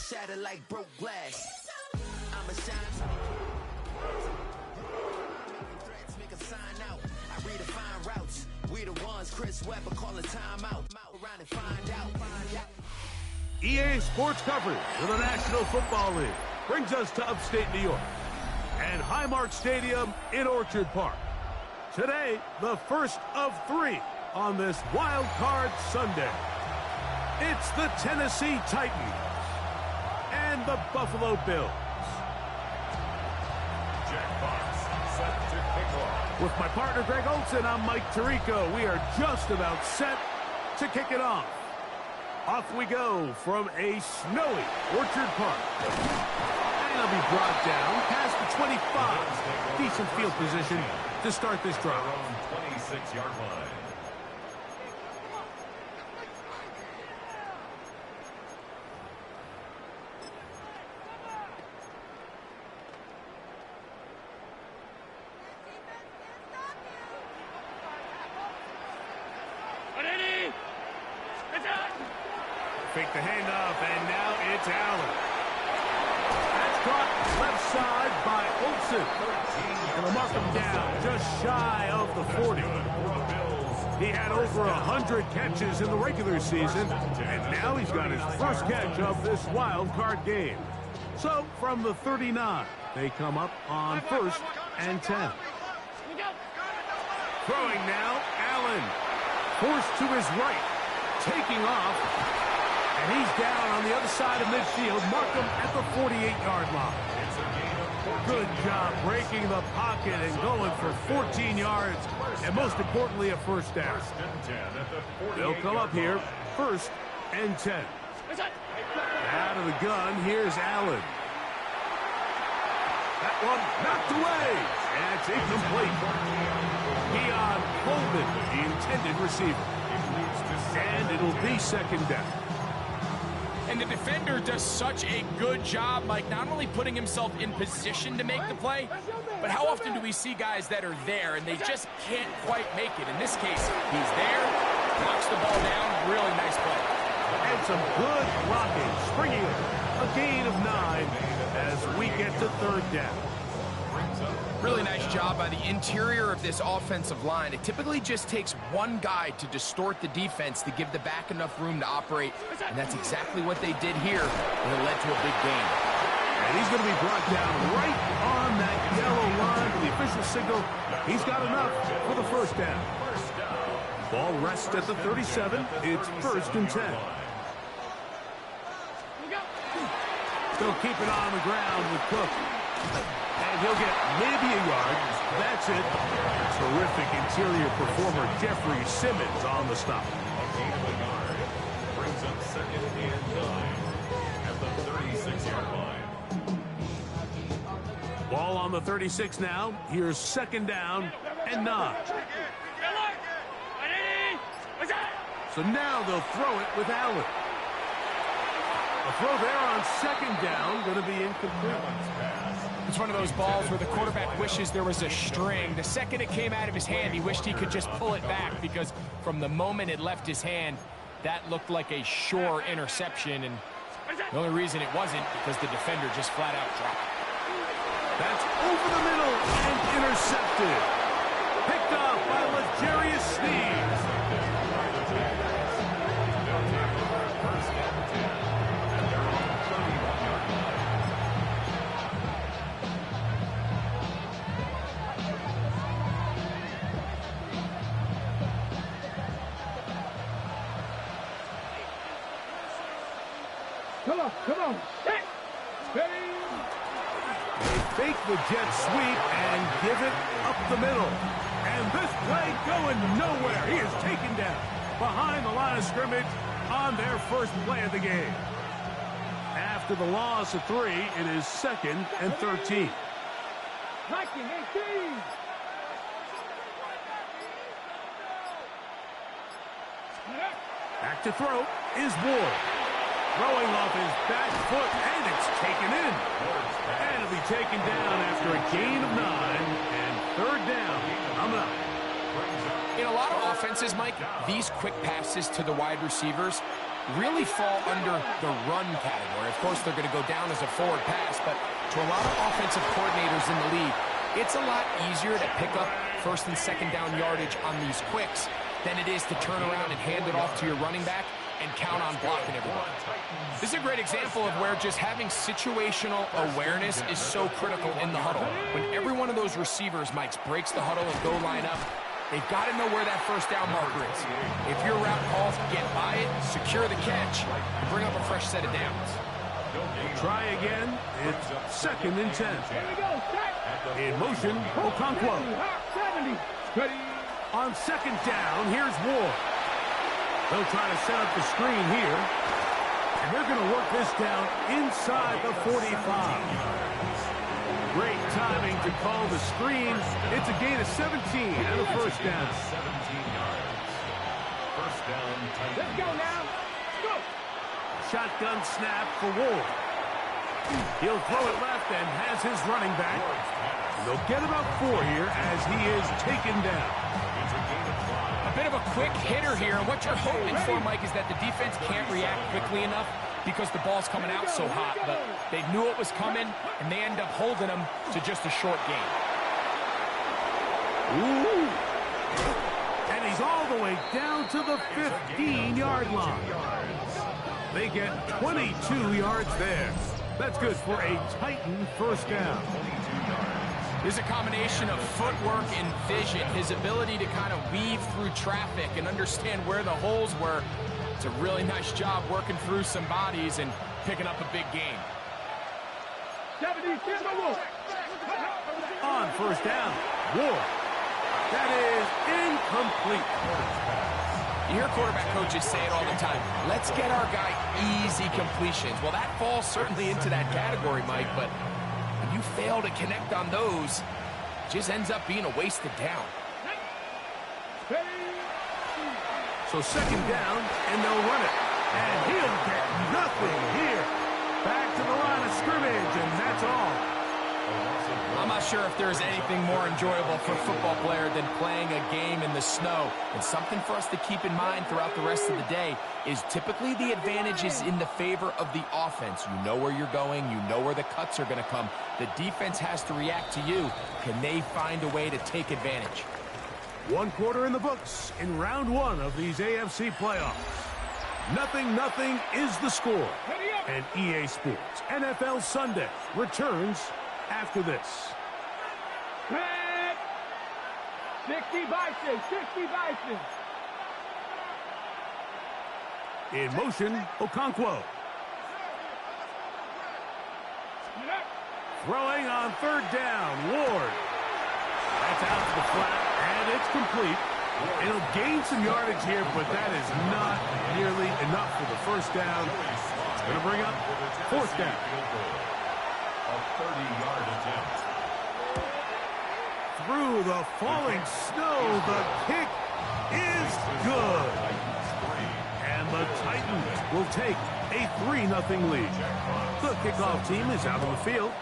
shatter like broke glass. I'm a shine. Threats make a sign out. I redefine routes. We the ones Chris Webber calling timeout. Around and find out. EA Sports coverage of the National Football League brings us to upstate New York and Highmark Stadium in Orchard Park. Today, the first of 3 on this Wildcard Sunday. It's the Tennessee Titans and the Buffalo Bills. Jack Fox set to kick off. With my partner Greg Olson, I'm Mike Tirico. We are just about set to kick it off. Off we go from a snowy Orchard Park. And he'll be brought down past the 25. Decent field position to start this drive. 26-yard line. Fake the handoff, and now it's Allen. That's caught left side by Olsen. And they'll mark him down just shy of the 40. He had over 100 catches in the regular season, and now he's got his first catch of this wild card game. So from the 39, they come up on 1st and 10. Throwing now, Allen. Forced to his right, taking off. And he's down on the other side of midfield. Mark him at the 48-yard line. Good job breaking the pocket and going for 14 yards. And most importantly, a first down. They'll come up here, 1st and 10. Out of the gun, here's Allen. That one knocked away. And it's incomplete. Keon Coleman, the intended receiver. And it'll be 2nd down. And the defender does such a good job, Mike, not only putting himself in position to make the play, but how often do we see guys that are there and they just can't quite make it? In this case, he's there, knocks the ball down, really nice play. And some good blocking, springing a gain of 9 as we get to 3rd down. Really nice job by the interior of this offensive line. It typically just takes one guy to distort the defense to give the back enough room to operate, and that's exactly what they did here, and it led to a big gain. And he's going to be brought down right on that yellow line for the official signal. He's got enough for the 1st down. Ball rests at the 37. It's 1st and 10. Still keep it on the ground with Cook. And he'll get maybe a yard. That's it. Terrific interior performer Jeffrey Simmons on the stop. A gain of a yard brings up 2nd and 9 at the 36-yard line. Ball on the 36 now. Here's 2nd down and 9. So now they'll throw it with Allen. A throw there on 2nd down, going to be incomplete. It's one of those balls where the quarterback wishes there was a string. The second it came out of his hand, he wished he could just pull it back, because from the moment it left his hand, that looked like a sure interception, and the only reason it wasn't because the defender just flat out dropped it. That's over the middle and intercepted. Picked off by Legarius Sneed. Come on. They fake the jet sweep and give it up the middle. And this play going nowhere. He is taken down behind the line of scrimmage on their first play of the game. After the loss of 3, it is 2nd and 13. Back to throw is Ward. Throwing off his back foot, and it's taken in. And it'll be taken down after a gain of 9, and 3rd down. Coming up. In a lot of offenses, Mike, these quick passes to the wide receivers, really fall under the run category. Of course, they're going to go down as a forward pass, but to a lot of offensive coordinators in the league, it's a lot easier to pick up first and second down yardage on these quicks than it is to turn around and hand it off to your running back and count on blocking everyone. This is a great example of where just having situational awareness is so critical in the huddle. When every one of those receivers, Mike, breaks the huddle and go line up, they've got to know where that first down marker is. If your route calls, get by it, secure the catch, and bring up a fresh set of downs. Try again. It's 2nd and 10. In motion, Okonkwo. On 2nd down, here's Ward. They'll try to set up the screen here. And they're going to work this down inside the 45. Great timing to call the screen. It's a gain of 17 and a first down. 17 yards. First down. Let's go now. Let's go. Shotgun snap for Ward. He'll throw it left and has his running back. They'll get about 4 here as he is taken down. A bit of a quick hitter here. What you're hoping for, Mike, is that the defense can't react quickly enough because the ball's coming out so hot. But they knew it was coming, and they end up holding him to just a short gain. Ooh. And he's all the way down to the 15-yard line. They get 22 yards there. That's good for a Titan first down. There's a combination of footwork and vision, his ability to kind of weave through traffic and understand where the holes were. It's a really nice job working through some bodies and picking up a big gain. On first down, Ward. That is incomplete. You hear quarterback coaches say it all the time. Let's get our guy easy completions. Well, that falls certainly into that category, Mike, but when you fail to connect on those, it just ends up being a wasted down. So 2nd down, and they'll run it. And he'll get nothing here. Back to the line of scrimmage, and that's all. I'm not sure if there's anything more enjoyable for a football player than playing a game in the snow. And something for us to keep in mind throughout the rest of the day is typically the advantage is in the favor of the offense. You know where you're going. You know where the cuts are going to come. The defense has to react to you. Can they find a way to take advantage? 1 quarter in the books in round 1 of these AFC playoffs. 0-0 is the score. And EA Sports NFL Sunday returns after this. 60 Bison, 60 Bison. In motion, Okonkwo. Throwing on 3rd down, Ward. That's out to the flat, and it's complete. It'll gain some yardage here, but that is not nearly enough for the first down. It's going to bring up 4th down. A 30-yard attempt. Through the falling snow, the kick is good. And the Titans will take a 3-0 lead. The kickoff team is out on the field,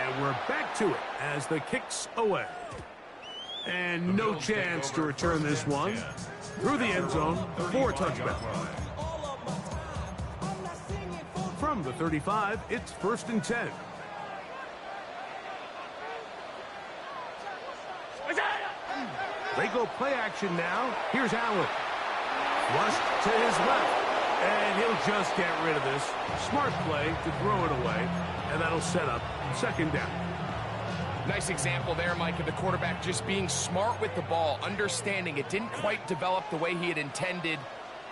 and we're back to it as the kick's away. And no chance to return this one through the end zone for a touchback. From the 35, it's 1st and 10. They go play action now. Here's Allen. Flushed to his left. And he'll just get rid of this. Smart play to throw it away. And that'll set up 2nd down. Nice example there, Mike, of the quarterback just being smart with the ball, understanding it didn't quite develop the way he had intended.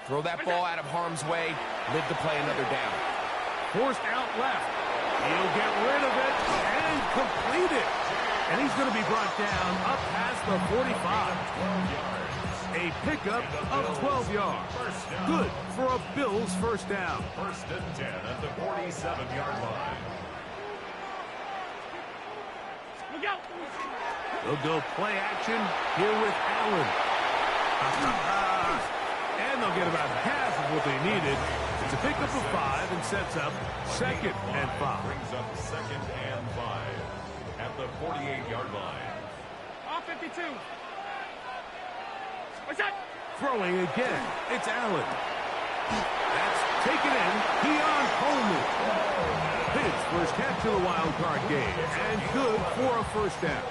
Throw that ball out of harm's way, live to play another down. Forced out left. He'll get rid of it and complete it. And he's going to be brought down up past the 45. A pickup of 12 yards. Good for a Bills first down. 1st and 10 at the 47-yard line. They'll go play action here with Allen. And they'll get about half of what they needed. It's a pickup of 5 and sets up 2nd and 5. Brings up 2nd and 5 at the 48-yard line. Off 52. What's that? Throwing again. It's Allen. That's Taken in, Keon Coleman. His first catch of the wild card game, and good for a first down.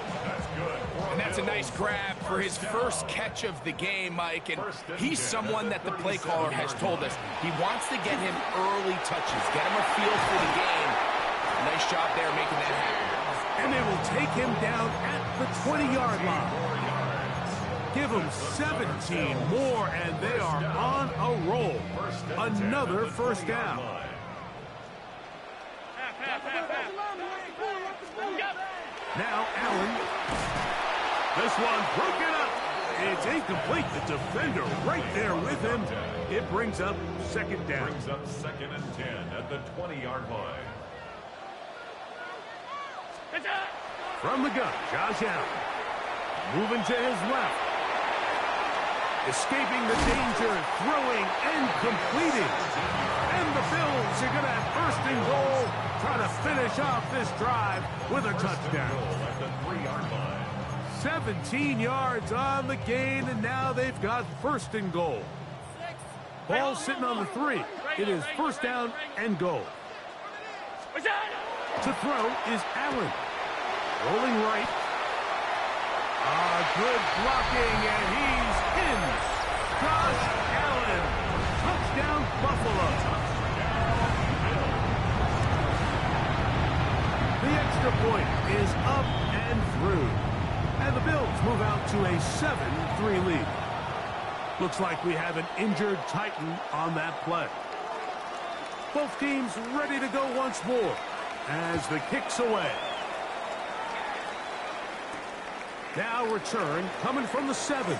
And that's a nice grab for his first catch of the game, Mike. And he's someone that the play caller has told us he wants to get him early touches, get him a feel for the game. Nice job there making that happen. And they will take him down at the 20-yard line. Give them 17 more, and they are on a roll. Another first down. Now Allen. This one broken up. It's incomplete. The defender right there with him. It brings up second down. Brings up 2nd and 10 at the 20-yard line. From the gun, Josh Allen. Moving to his left. Escaping the danger, throwing and completing. And the Bills are going to have first and goal, trying to finish off this drive with a touchdown. At the 3-yard line. 17 yards on the gain, and now they've got first and goal. Ball sitting on the 3. It is first down and goal. To throw is Allen. Rolling right. Good blocking, and he's in. Josh Allen. Touchdown, Buffalo. The extra point is up and through. And the Bills move out to a 7-3 lead. Looks like we have an injured Titan on that play. Both teams ready to go once more as the kick's away. Now return coming from the 7.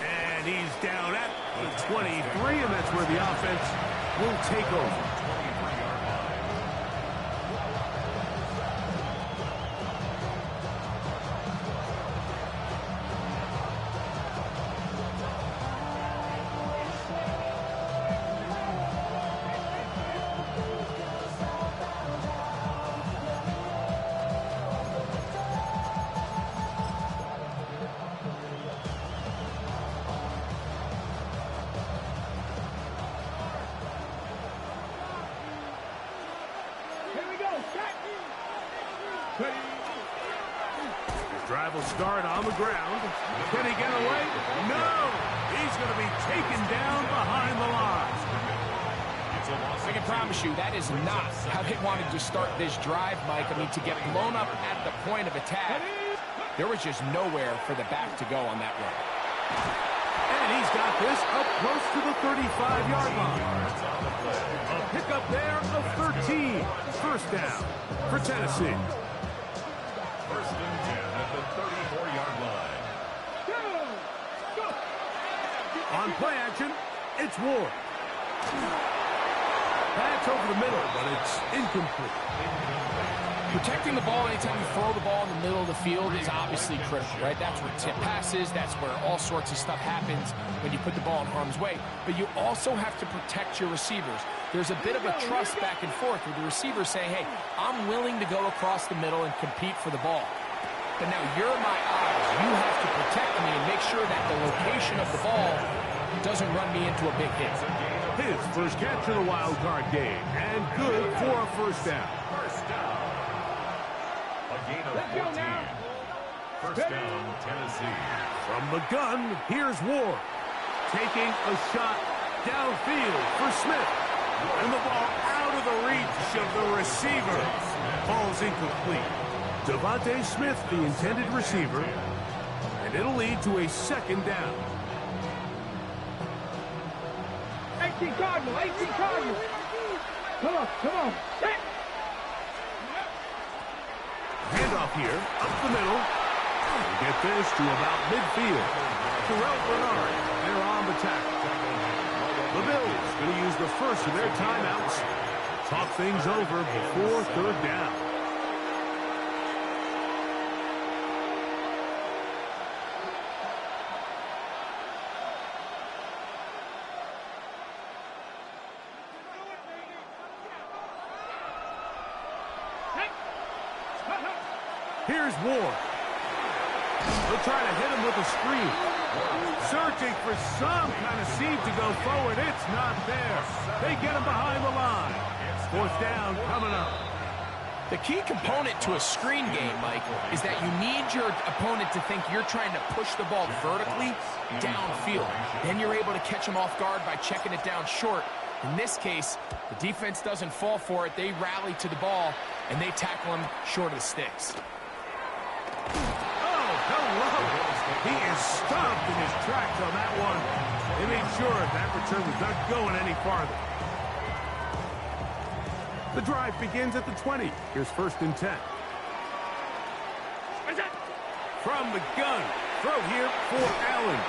And he's down at the 23, and that's where the offense will take over. Drive will start on the ground. Can he get away? No! He's going to be taken down behind the line. I can promise you that is not how they wanted to start this drive, Mike. I mean, to get blown up at the point of attack, there was just nowhere for the back to go on that run. And he's got this up close to the 35-yard line. A pickup there of 13. First down for Tennessee. First and 10 at the 34-yard line. On play action, it's Ward. That's over the middle, but it's incomplete. Protecting the ball anytime you throw the ball in the middle of the field is obviously critical, right? That's where tip passes, that's where all sorts of stuff happens when you put the ball in harm's way. But you also have to protect your receivers. There's a bit of a trust back and forth with the receivers saying, hey, I'm willing to go across the middle and compete for the ball. But now you're my eyes. You have to protect me and make sure that the location of the ball doesn't run me into a big hit. His first catch of the wild card game, and good for a first down. First down. A gain of 14. First down, Tennessee. From the gun, here's Ward. Taking a shot downfield for Smith. And the ball out of the reach of the receiver. Ball's incomplete. Devontae Smith, the intended receiver. And it'll lead to a second down. 18 Cardinal, 18 Cardinal. Come on. Handoff here, up the middle. Get this to about midfield. Terrell Bernard, they're on the tackle. The Bills going to use the first of their timeouts. Talk things over before third down. Here's Ward. They'll try to hit him with a screen. Searching for some kind of seed to go forward. It's not there. They get him behind the line. Fourth down coming up. The key component to a screen game, Mike, is that you need your opponent to think you're trying to push the ball vertically downfield. Then you're able to catch them off guard by checking it down short. In this case, the defense doesn't fall for it. They rally to the ball, and they tackle him short of the sticks. Oh, hello. He is stopped in his tracks on that one. They made sure that return was not going any farther. The drive begins at the 20. Here's 1st and 10. From the gun. Throw here for Allen.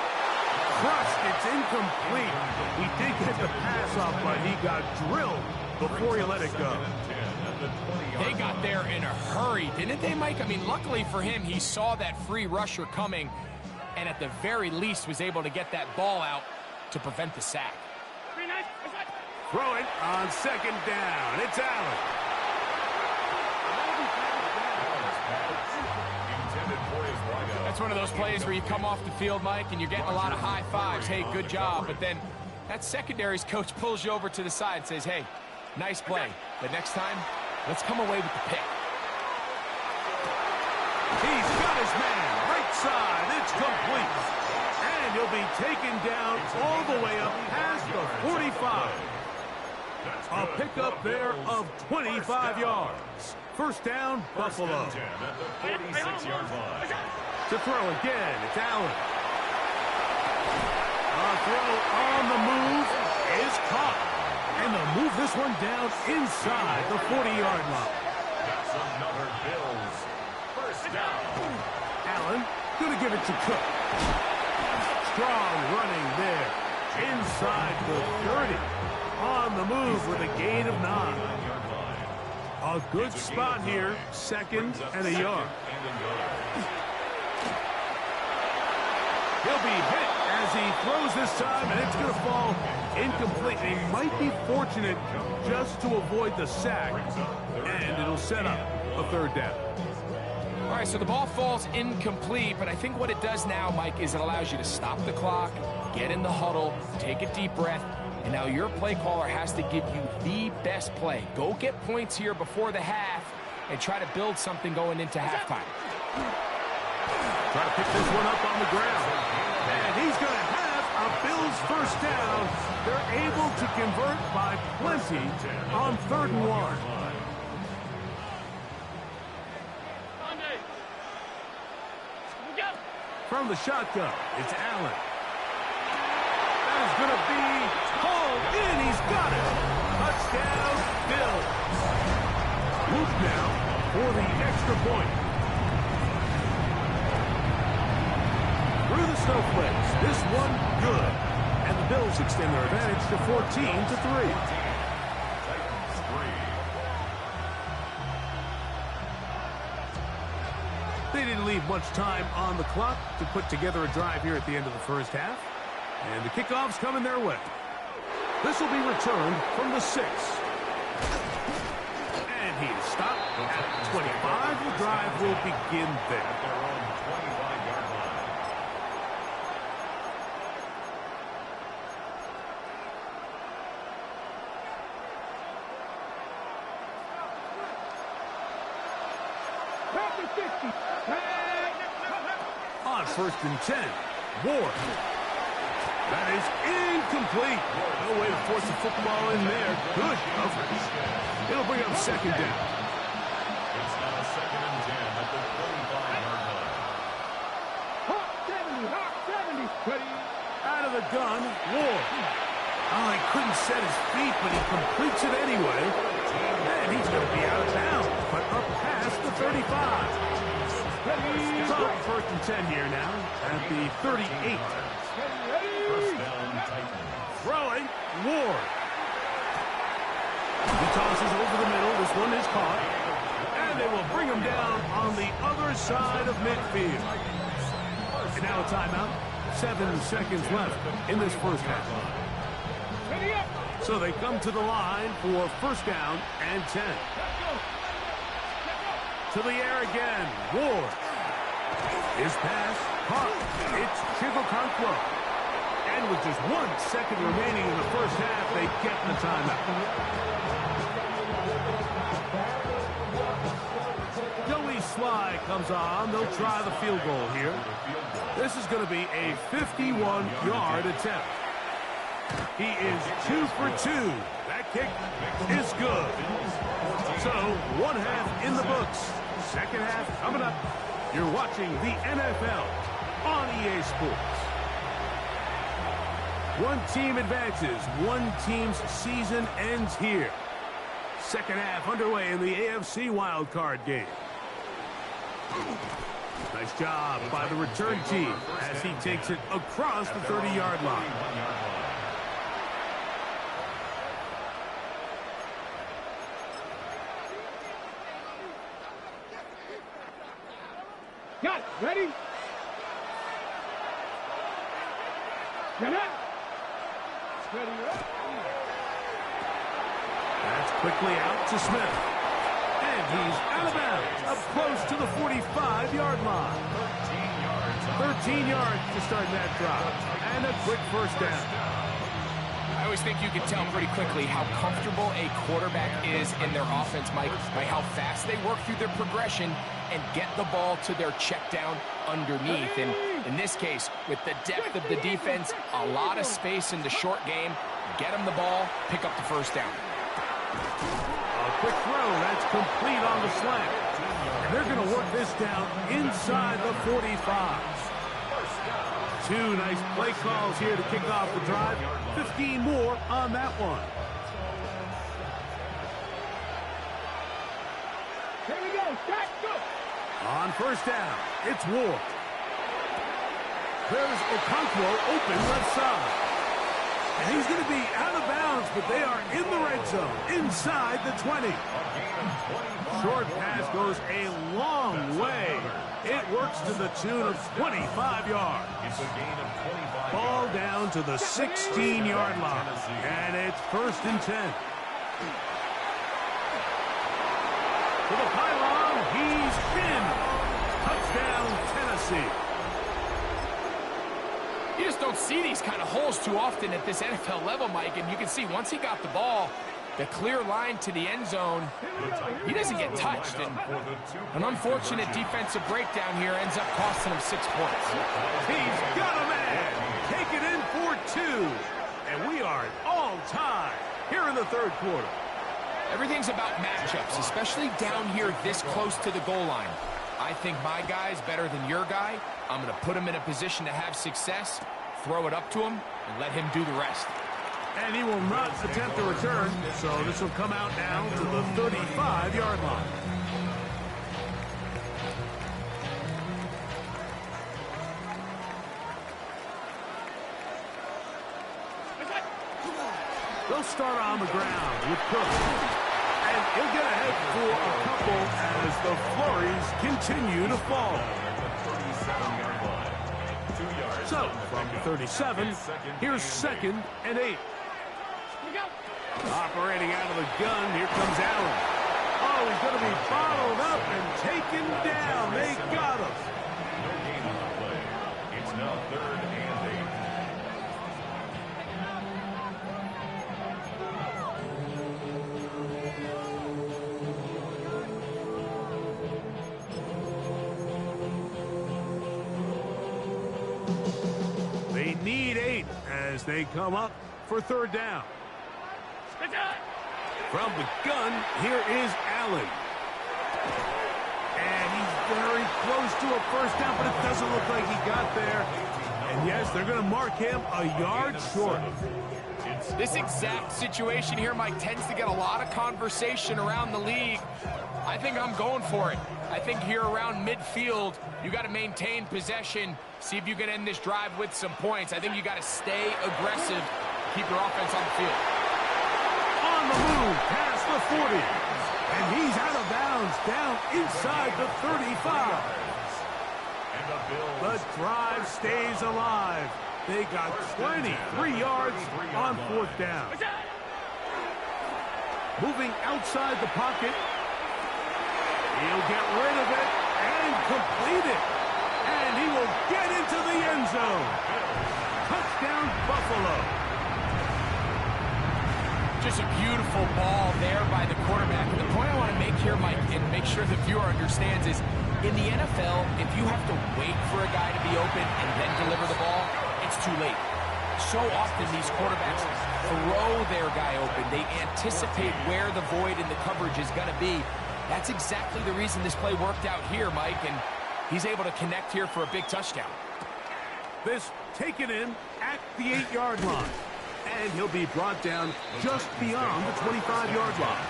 Crushed. It's incomplete. He did get the pass off, but he got drilled before he let it go. They got there in a hurry, didn't they, Mike? I mean, luckily for him, he saw that free rusher coming and at the very least was able to get that ball out to prevent the sack. Throw it on 2nd down. It's Allen. That's one of those plays where you come off the field, Mike, and you're getting a lot of high fives. Hey, good job. But then that secondary's coach pulls you over to the side and says, hey, nice play. But next time, let's come away with the pick. He's got his man. Right side. It's complete. And he'll be taken down all the way up past the 45. A pickup there of 25 yards. First down, Buffalo. 46-yard line. To throw again, it's Allen. A throw on the move is caught. And they'll move this one down inside the 40-yard line. That's another Bills. First down. Allen going to give it to Cook. Strong running there. Inside the 30. On the move with a gain of 9. A good spot here. 2nd and a yard. He'll be hit as he throws this time, and it's going to fall incomplete. He might be fortunate just to avoid the sack, and it'll set up a 3rd down. All right, so the ball falls incomplete, but I think what it does now, Mike, is it allows you to stop the clock, get in the huddle, take a deep breath, and now your play caller has to give you the best play. Go get points here before the half and try to build something going into halftime. Try to pick this one up on the ground. And he's going to have a Bills first down. They're able to convert by plenty on 3rd and 1. From the shotgun, it's Allen. That is going to be hauled in. He's got it. Touchdown, Bills. Luke now for the extra point. Through the snowflakes, this one good. And the Bills extend their advantage to 14-3. They didn't leave much time on the clock to put together a drive here at the end of the first half. And the kickoff's coming their way. This will be returned from the 6. And he is stopped at 25. The drive will begin there. On 1st and 10, Ward. That is incomplete. No way to force the football in there. Good coverage. It'll bring up 2nd down. It's now 2nd and 10 at the 45-yard line. Hawk 70, ready. Out of the gun, Ward. Oh, he couldn't set his feet, but he completes it anyway. And he's going to be out of bounds, but up past the 35. So 1st and 10 here now at the 38. First down, Titans. Throwing, Ward. He tosses over the middle. This one is caught. And they will bring him down on the other side of midfield. And now a timeout. 7 seconds left in this first half. So they come to the line for 1st down and 10. To the air again, Ward. His pass, caught. It's Chigokonkwo. And with just 1 second remaining in the first half, they get the timeout. Joey Sly comes on. They'll try the field goal here. This is going to be a 51-yard attempt. He is 2 for 2. That kick is good. So, 1 half in the books. Second half coming up. You're watching the NFL on EA Sports. One team advances. One team's season ends here. Second half underway in the AFC Wildcard game. Nice job by the return team as he takes it across the 30-yard line. Got it. Ready? Get up. Ready. That's quickly out to Smith. And he's out of bounds, up close to the 45-yard line. 13 yards to start that drive. And a quick first down. I always think you can tell pretty quickly how comfortable a quarterback is in their offense, Mike, by how fast they work through their progression and get the ball to their check down underneath. And in this case, with the depth of the defense, a lot of space in the short game, get them the ball, pick up the first down. A quick throw, that's complete on the slant. And they're going to work this down inside the 45. 2 nice play calls here to kick off the drive. 15 more on that one. Here we go. Start. Go. On first down, it's Ward. There's Okonkwo open left side. And he's going to be out of bounds, but they are in the red zone, inside the 20. Short pass goes a long way. It works to the tune of 25 yards. Ball down to the 16-yard line, and it's 1st and 10. To the pylon, he's in. Touchdown, Tennessee. You just don't see these kind of holes too often at this NFL level, Mike, and you can see once he got the ball, the clear line to the end zone, he doesn't get touched. And an unfortunate defensive breakdown here ends up costing him 6 points. He's got a man. Take it in for 2. And we are all tied here in the third quarter. Everything's about matchups, especially down here this close to the goal line. I think my guy's better than your guy. I'm going to put him in a position to have success, throw it up to him, and let him do the rest. And he will not attempt to return, so this will come out now to the 35-yard line. They'll start on the ground with Cook. And he'll get ahead for a couple as the flurries continue to fall. So, from the 37, here's 2nd and 8. Operating out of the gun, here comes Allen. Oh, he's going to be bottled up and taken down. They got him. No gain on the play. It's now 3rd and 8. They need 8 as they come up for 3rd down. From the gun, here is Allen. And he's very close to a first down, but it doesn't look like he got there. And yes, they're going to mark him a yard short. This exact situation here, Mike, tends to get a lot of conversation around the league. I think I'm going for it. I think here around midfield, you got to maintain possession, see if you can end this drive with some points. I think you got to stay aggressive, keep your offense on the field. On the move, past the 40. And he's out of bounds, down inside the 35. The drive stays alive. They got 23 yards on 4th down. Moving outside the pocket. He'll get rid of it and complete it. And he will get into the end zone. Touchdown, Buffalo. Just a beautiful ball there by the quarterback. And the point I want to make here, Mike, and make sure the viewer understands is, in the NFL, if you have to wait for a guy to be open and then deliver the ball, it's too late. So often these quarterbacks throw their guy open. They anticipate where the void in the coverage is going to be. That's exactly the reason this play worked out here, Mike, and he's able to connect here for a big touchdown. This taken in at the 8-yard line. And he'll be brought down just beyond the 25-yard line.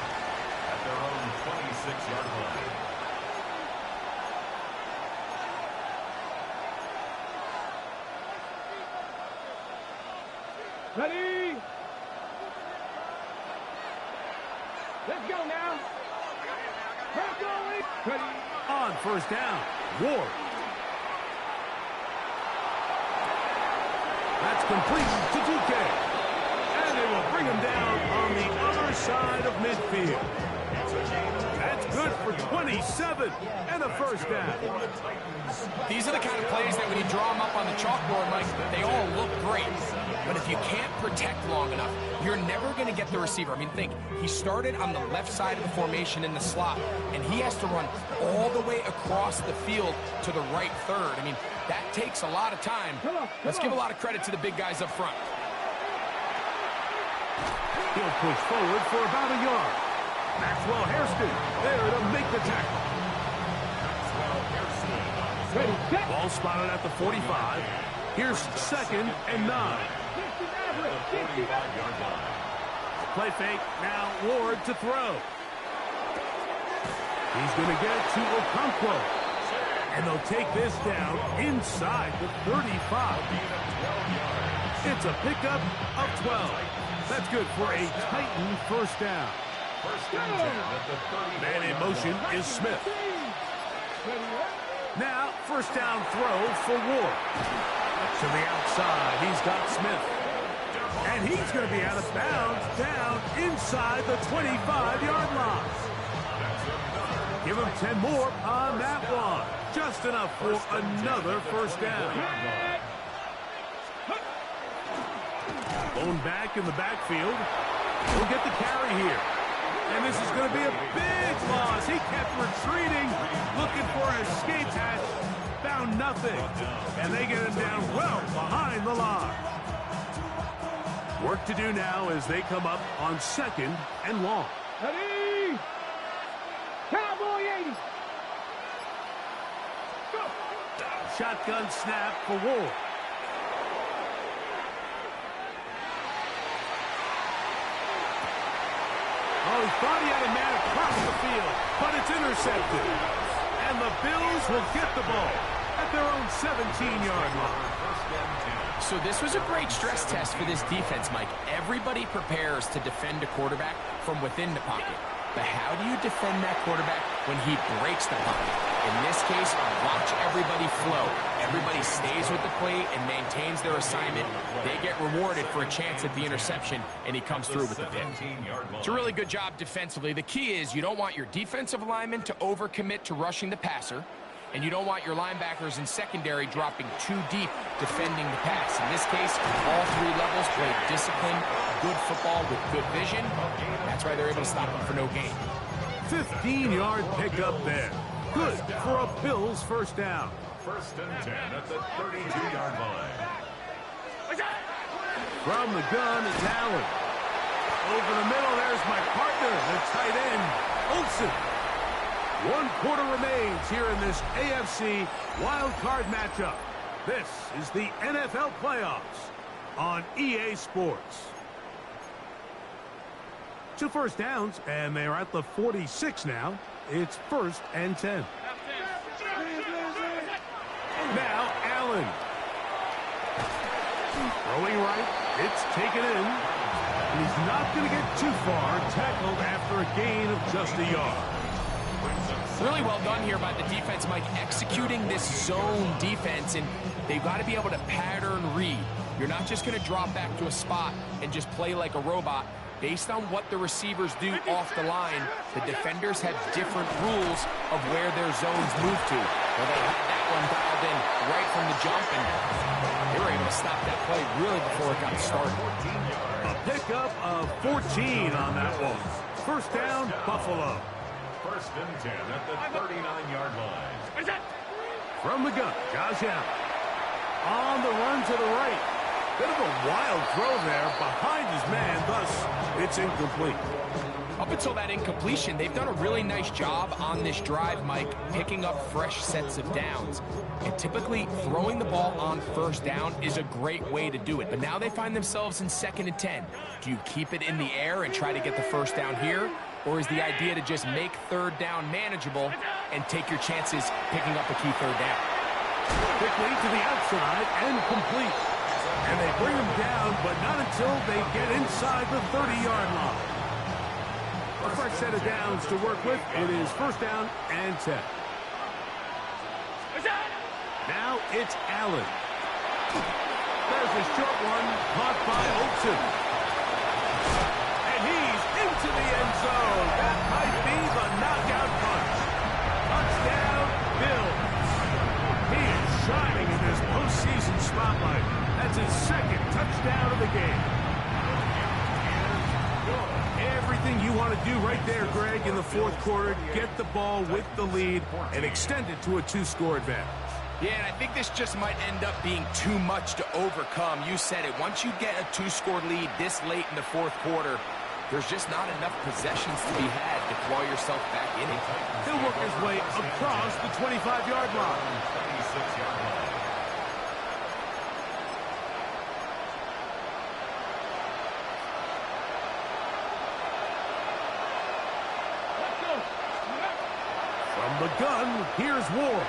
At their own 26-yard line. Ready? Let's go now. Ready? On first down, Ward. That's complete to DK. And they will bring him down on the other side of midfield. That's good for 27 and a first down. These are the kind of plays that when you draw them up on the chalkboard, Mike, they all look great. But if you can't protect long enough, you're never going to get the receiver. I mean, think, he started on the left side of the formation in the slot, and he has to run all the way across the field to the right third. I mean, that takes a lot of time. Let's give a lot of credit to the big guys up front. He'll push forward for about a yard. Maxwell Hairston there to make the tackle. Ready, set. Ball spotted at the 45. Here's 2nd and 9. Play fake, now Ward to throw. He's going to get to Okonkwo. And they'll take this down inside the 35. It's a pickup of 12. That's good for a Titan first down. Man in motion is Smith. Now, first down throw for Ward. To the outside, he's got Smith. And he's going to be out of bounds down inside the 25-yard line. Give him 10 more on that one. Just enough for another first down. Bone back in the backfield. He'll get the carry here. And this is going to be a big loss. He kept retreating, looking for an escape hatch. Found nothing. And they get him down well behind the line. Work to do now as they come up on 2nd and long. Ready? Cowboy 80. Go. Shotgun snap for Ward. Oh, he thought he had a man across the field, but it's intercepted. And the Bills will get the ball at their own 17-yard line. So this was a great stress test for this defense, Mike. Everybody prepares to defend a quarterback from within the pocket. But how do you defend that quarterback when he breaks the pocket? In this case, watch everybody flow. Everybody stays with the play and maintains their assignment. They get rewarded for a chance at the interception, and he comes through with the pick. It's a really good job defensively. The key is you don't want your defensive linemen to overcommit to rushing the passer, and you don't want your linebackers in secondary dropping too deep defending the pass. In this case, all 3 levels played disciplined, good football with good vision. That's why they're able to stop him for no gain. 15-yard pickup there. Good for a Bills first down. 1st and 10 at the 32-yard line. From the gun, it's Allen. Over the middle, there's my partner, the tight end, Olsen. 1 quarter remains here in this AFC wildcard matchup. This is the NFL playoffs on EA Sports. 2 first downs, and they're at the 46 now. It's 1st and 10. Now, Allen. Throwing right, it's taken in. He's not going to get too far, tackled after a gain of just a yard. Really well done here by the defense, Mike, executing this zone defense, and they've got to be able to pattern read. You're not just going to drop back to a spot and just play like a robot. Based on what the receivers do off the line, the defenders have different rules of where their zones move to. Well, they had that one dialed in right from the jump, and they were able to stop that play really before it got started. A pickup of 14 on that one. First down, Buffalo. First and 10 at the 39-yard line. From the gun, Josh Allen. On the run to the right. Bit of a wild throw there behind his man, thus it's incomplete. Up until that incompletion, they've done a really nice job on this drive, Mike, picking up fresh sets of downs. And typically, throwing the ball on first down is a great way to do it. But now they find themselves in 2nd and 10. Do you keep it in the air and try to get the first down here? Or is the idea to just make third down manageable and take your chances picking up a key third down? Quickly to the outside and complete. And they bring him down, but not until they get inside the 30-yard line. A fresh set of downs to work with. It is first down and 10. Now it's Allen. There's a short one caught by Olsen. And he's into the end zone. That might be the knockout punch. Touchdown, Bills. He is shining in this postseason spotlight. That's his 2nd touchdown of the game. Everything you want to do right there, Greg, in the 4th quarter, get the ball with the lead and extend it to a 2-score advantage. Yeah, and I think this just might end up being too much to overcome. You said it. Once you get a 2-score lead this late in the 4th quarter, there's just not enough possessions to be had to claw yourself back in it. He'll work his way across the 25-yard line. 26-yard line. From the gun, here's Ward.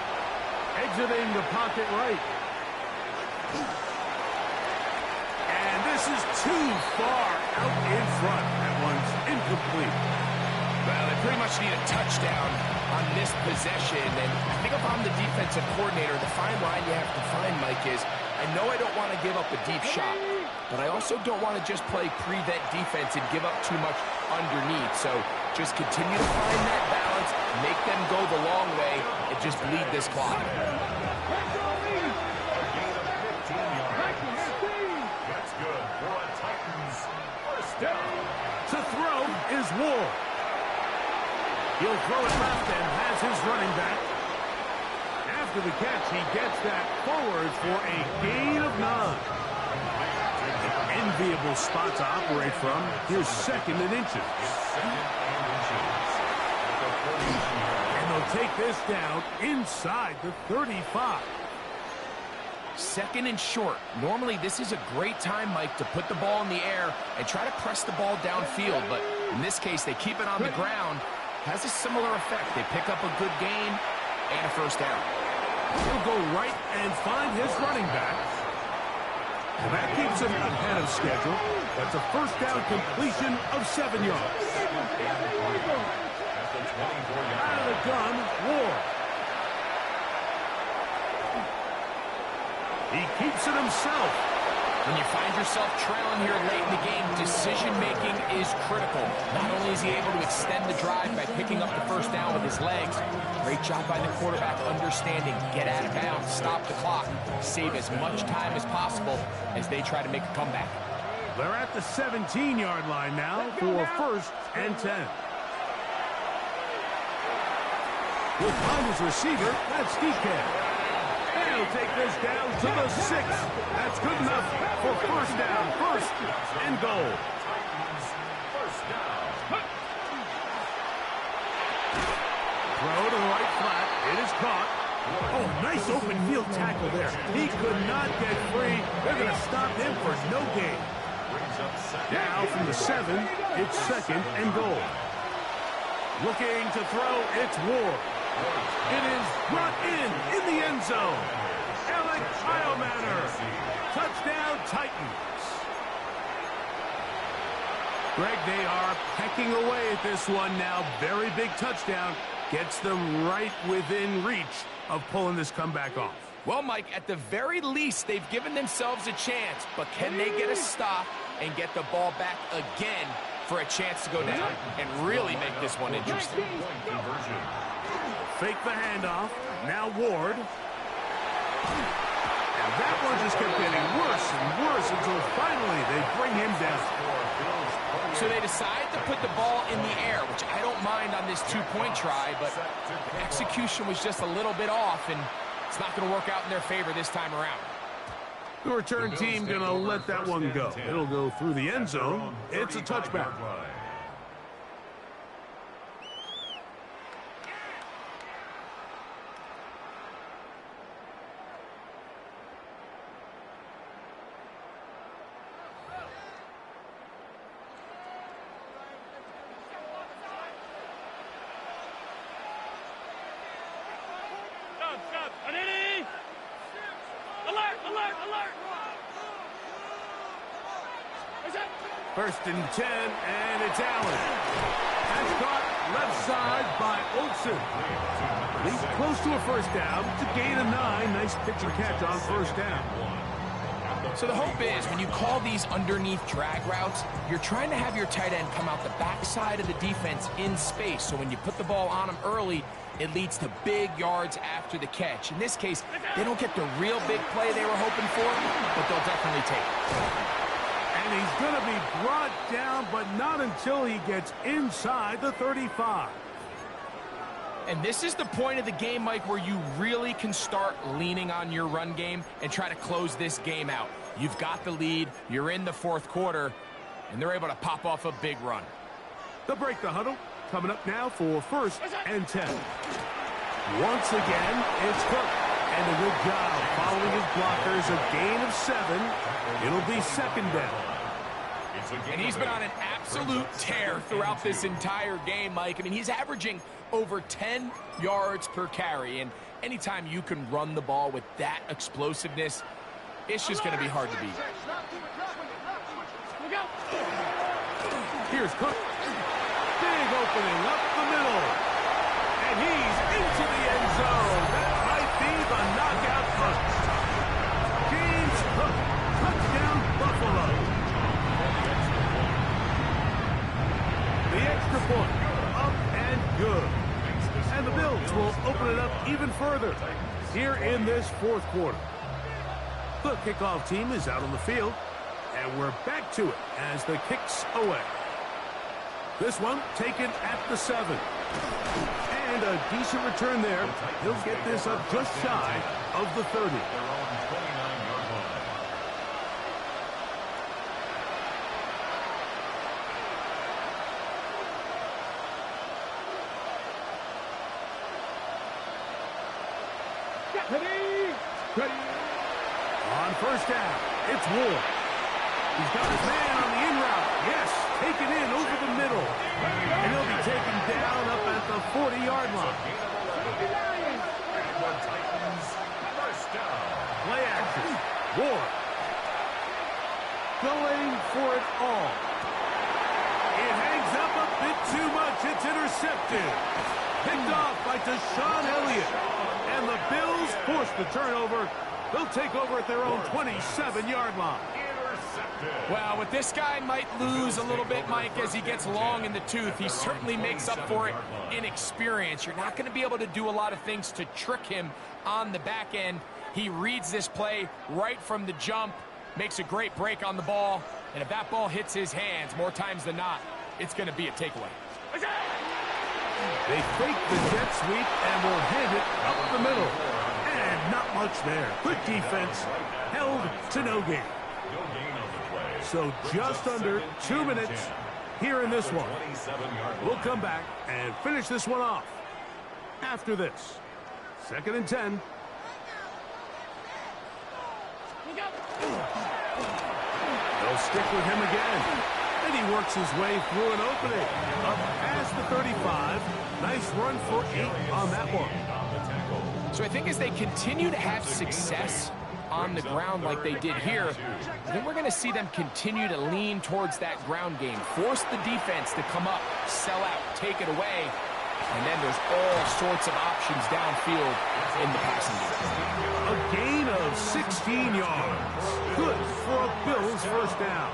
Exiting the pocket right. And this is too far out in front. That one's incomplete. Well, they pretty much need a touchdown on this possession. And I think if I'm the defensive coordinator, the fine line you have to find, Mike, is I know I don't want to give up a deep shot, but I also don't want to just play prevent defense and give up too much underneath. So just continue to find that balance, make them go the long way, and just bleed this clock. That's good for a Titans first down. To throw is Ward. He'll throw it left and has his running back. After the catch, he gets that forward for a gain of 9. An enviable spot to operate from. Here's 2nd and inches. And they'll take this down inside the 35. 2nd and short. Normally, this is a great time, Mike, to put the ball in the air and try to press the ball downfield. But in this case, they keep it on the ground. Has a similar effect. They pick up a good gain and a first down. He'll go right and find his running back. And that keeps him ahead of schedule. That's a first down completion of 7 yards. Out of the gun, Ward. He keeps it himself. When you find yourself trailing here late in the game, decision-making is critical. Not only is he able to extend the drive by picking up the first down with his legs, great job by the quarterback understanding, get out of bounds, stop the clock, save as much time as possible as they try to make a comeback. They're at the 17-yard line now for first and 10. He'll find his receiver. That's DK. He'll take this down to the 6. That's good enough for first down, first and goal. First down. Throw to the right flat. It is caught. Oh, nice open field tackle there. He could not get free. They're going to stop him for no gain. Now from the 7, it's 2nd and goal. Looking to throw, it's Ward. It is brought in the end zone. Alec Heilmanner. Touchdown, Titans. Greg, they are pecking away at this one now. Very big touchdown. Gets them right within reach of pulling this comeback off. Well, Mike, at the very least, they've given themselves a chance. But can they get a stop and get the ball back again for a chance to go down and really make this one interesting? Fake the handoff. Now Ward. And that one just kept getting worse and worse until finally they bring him down. So they decide to put the ball in the air, which I don't mind on this two-point try, but the execution was just a little bit off, and it's not going to work out in their favor this time around. The return team going to let that one go. It'll go through the end zone. It's a touchback. First and 10, and it's Allen. That's caught left side by Olsen. He's close to a first down. It's a gain of 9. Nice pitch and catch on first down. So the hope is when you call these underneath drag routes, you're trying to have your tight end come out the backside of the defense in space. So when you put the ball on him early, it leads to big yards after the catch. In this case, they don't get the real big play they were hoping for, but they'll definitely take it. And he's going to be brought down, but not until he gets inside the 35. And this is the point of the game, Mike, where you really can start leaning on your run game and try to close this game out. You've got the lead, you're in the fourth quarter, and they're able to pop off a big run. They'll break the huddle. Coming up now for first and 10. Once again, it's Cook. And a good job following his blockers. A gain of 7. It'll be second down. And he's been on an absolute tear throughout this entire game, Mike. I mean, he's averaging over 10 yards per carry. And anytime you can run the ball with that explosiveness, it's just going to be hard to beat. Here's Cook. Big opening up the middle. And he's into the end zone. That might be the knockout punch. James Cook. Touchdown, Buffalo. The extra point. Up and good. And the Bills will open it up even further here in this fourth quarter. The kickoff team is out on the field. And we're back to it as the kick's away. This one taken at the 7. And a decent return there. He'll get this up just shy of the 30. Ready. On first down, it's Ward. He's got his man on the in route. Yes, taken in over the middle. And he'll be taken down up at the 40-yard line. Play action. Ward. Going for it all. It hangs up a bit too much. It's intercepted. Picked off by Deshaun Elliott. And the Bills force the turnover. They'll take over at their own 27-yard line. Well, with this guy might lose a little bit, Mike, as he gets long in the tooth. He certainly makes up for it in experience. You're not going to be able to do a lot of things to trick him on the back end. He reads this play right from the jump, makes a great break on the ball, and if that ball hits his hands more times than not, it's going to be a takeaway. They fake the jet sweep and will hand it up the middle. And not much there. Good defense, held to no gain. So just under 2 minutes here in this one. We'll come back and finish this one off after this. Second and 10. They'll stick with him again. And he works his way through an opening. Up past the 35. Nice run for 8 on that one. So I think as they continue to have success on the ground like they did here, I think we're going to see them continue to lean towards that ground game. Force the defense to come up, sell out, take it away. And then there's all sorts of options downfield in the passing game. A gain of 16 yards. Good for a Bills first down.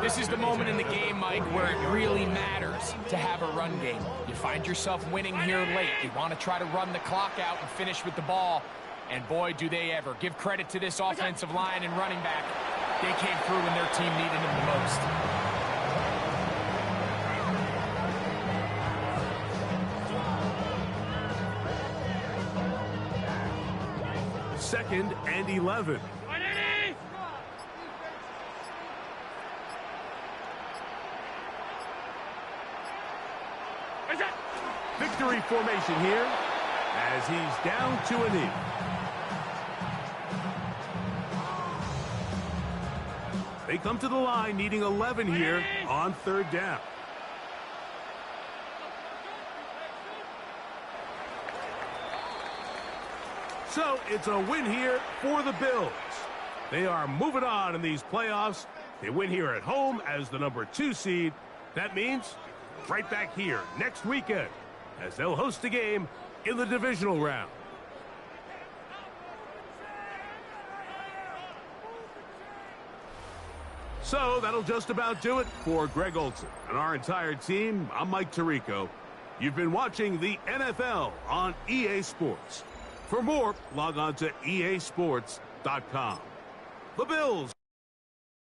This is the moment in the game, Mike, where it really matters to have a run game. You find yourself winning here late. You want to try to run the clock out and finish with the ball. And boy, do they ever. Give credit to this offensive line and running back. They came through when their team needed them the most. Second and 11. Victory formation here as he's down to a knee. They come to the line needing 11 here on third down. So it's a win here for the Bills. They are moving on in these playoffs. They win here at home as the number 2 seed. That means right back here next weekend as they'll host a game in the divisional round. So that'll just about do it for Greg Olson and our entire team. I'm Mike Tirico. You've been watching the NFL on EA Sports. For more, log on to easports.com. The Bills